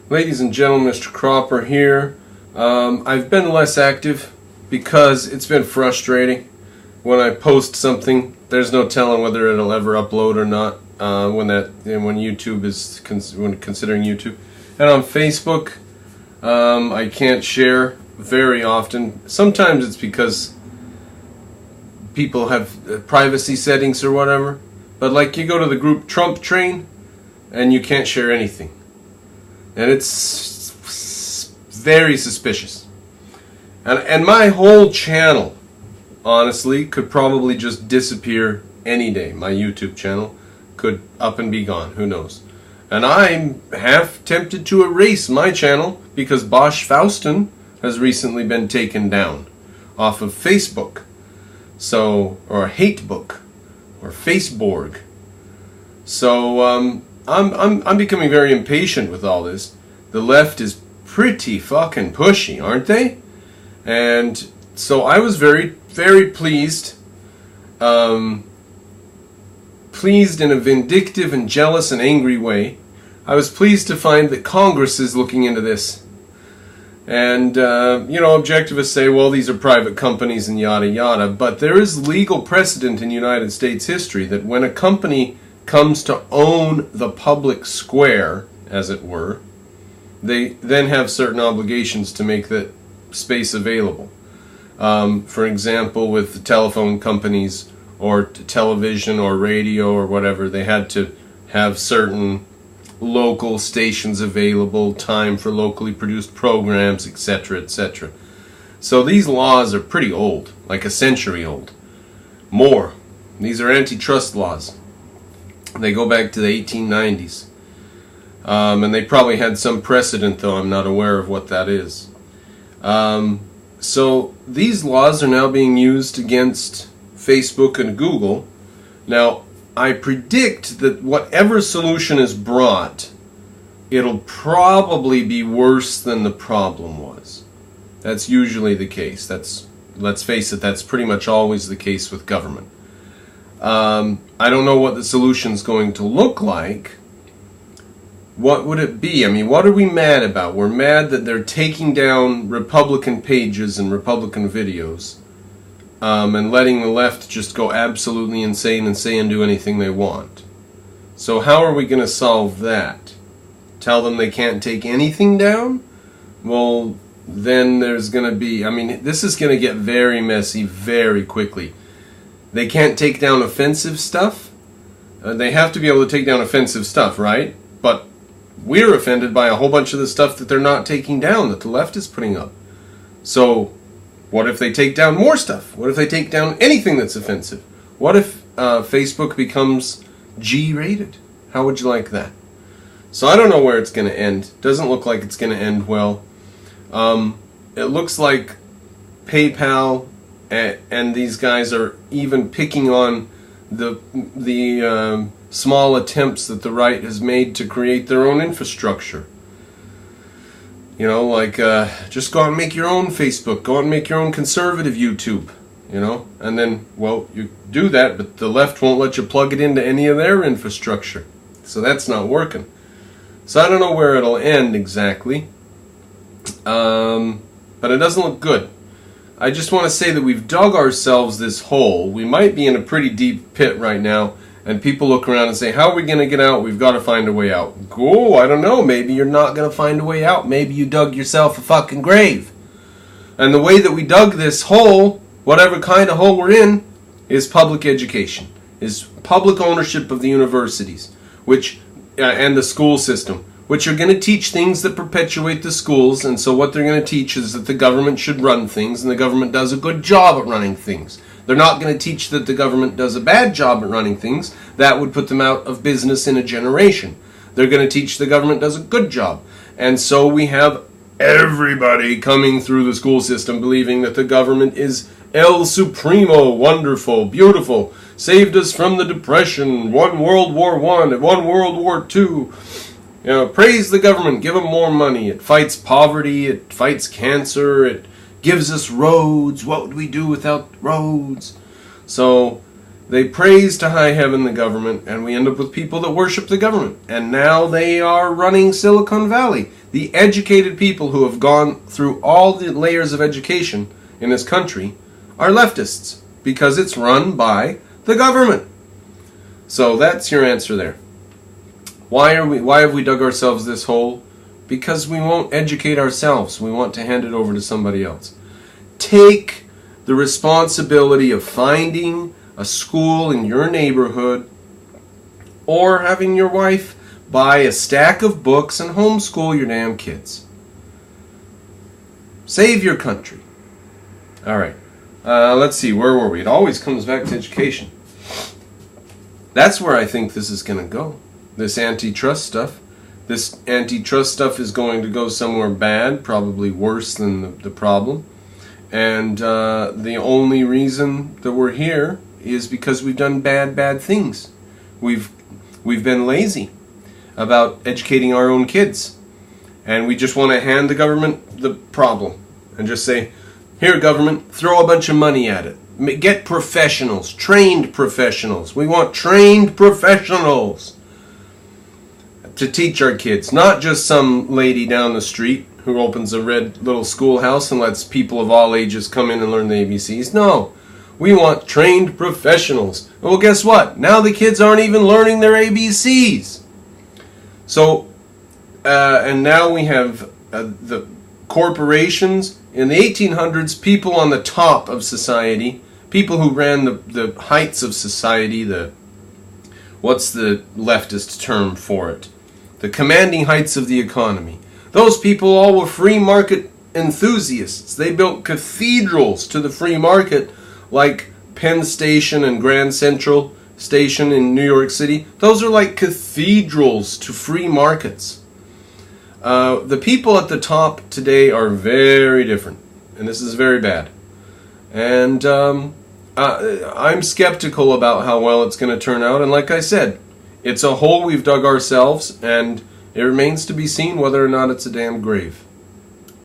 Ladies and gentlemen, Mr. Cropper here. I've been less active because it's been frustrating. When I post something, there's no telling whether it'll ever upload or not. When YouTube is when considering YouTube, and on Facebook, I can't share very often. Sometimes it's because people have privacy settings or whatever. But like you go to the group Trump Train, and you can't share anything. And it's very suspicious. And my whole channel, honestly, could probably just disappear any day. My YouTube channel could up and be gone. Who knows? And I'm half tempted to erase my channel because Bosch Faustin has recently been taken down off of Facebook. So, or Hatebook, or Faceborg. So, I'm becoming very impatient with all this. The left is pretty fucking pushy, aren't they? And so I was very, very pleased. Pleased in a vindictive and jealous and angry way. I was pleased to find that Congress is looking into this. And, objectivists say, well, these are private companies and yada yada. But there is legal precedent in United States history that when a company comes to own the public square, as it were, they then have certain obligations to make that space available. For example, with the telephone companies or television or radio or whatever, they had to have certain local stations available, time for locally produced programs, etc., etc. So these laws are pretty old, like a century old. More. These are antitrust laws. They go back to the 1890s. And they probably had some precedent, though I'm not aware of what that is. So these laws are now being used against Facebook and Google. Now, I predict that whatever solution is brought, it'll probably be worse than the problem was. That's usually the case. Let's face it, that's pretty much always the case with government. I don't know what the solution's going to look like. What would it be? I mean, what are we mad about? We're mad that they're taking down Republican pages and Republican videos, and letting the left just go absolutely insane and say and do anything they want. So how are we going to solve that? Tell them they can't take anything down? Well, then there's going to be, this is going to get very messy very quickly. They can't take down offensive stuff. They have to be able to take down offensive stuff, right? But we're offended by a whole bunch of the stuff that they're not taking down, that the left is putting up. So, what if they take down more stuff? What if they take down anything that's offensive? What if Facebook becomes G-rated? How would you like that? So I don't know where it's going to end. Doesn't look like it's going to end well. It looks like PayPal and these guys are even picking on the small attempts that the right has made to create their own infrastructure. Just go out and make your own Facebook, go out and make your own conservative YouTube, and then, well, you do that, but the left won't let you plug it into any of their infrastructure. So that's not working. So I don't know where it'll end exactly, but it doesn't look good. I just want to say that we've dug ourselves this hole. We might be in a pretty deep pit right now, and people look around and say, how are we going to get out? We've got to find a way out. Oh, I don't know. Maybe you're not going to find a way out. Maybe you dug yourself a fucking grave. And the way that we dug this hole, whatever kind of hole we're in, is public education, is public ownership of the universities, and the school system, which are going to teach things that perpetuate the schools. And so what they're going to teach is that the government should run things, and the government does a good job at running things. They're not going to teach that the government does a bad job at running things. That would put them out of business in a generation. They're going to teach the government does a good job. And so we have everybody coming through the school system believing that the government is El Supremo, wonderful, beautiful, saved us from the Depression, won World War I, won World War II. Praise the government, give them more money. It fights poverty, it fights cancer, it gives us roads. What would we do without roads? So they praise to high heaven the government, and we end up with people that worship the government. And now they are running Silicon Valley. The educated people who have gone through all the layers of education in this country are leftists because it's run by the government. So that's your answer there. Why have we dug ourselves this hole? Because we won't educate ourselves. We want to hand it over to somebody else. Take the responsibility of finding a school in your neighborhood, or having your wife buy a stack of books and homeschool your damn kids. Save your country. All right. Let's see. Where were we? It always comes back to education. That's where I think this is going to go. This antitrust stuff. This antitrust stuff is going to go somewhere bad, probably worse than the problem. And the only reason that we're here is because we've done bad things. We've been lazy about educating our own kids. And we just want to hand the government the problem and just say, here, government, throw a bunch of money at it. Get professionals, trained professionals. We want trained professionals to teach our kids, not just some lady down the street who opens a red little schoolhouse and lets people of all ages come in and learn the ABCs. No, we want trained professionals. Well, guess what? Now the kids aren't even learning their ABCs. So, and now we have the corporations. In the 1800s, people on the top of society, people who ran the heights of society, what's the leftist term for it? The commanding heights of the economy. Those people all were free market enthusiasts. They built cathedrals to the free market, like Penn Station and Grand Central Station in New York City. Those are like cathedrals to free markets. The people at the top today are very different, and this is very bad. And I'm skeptical about how well it's going to turn out, and like I said, it's a hole we've dug ourselves, and it remains to be seen whether or not it's a damn grave.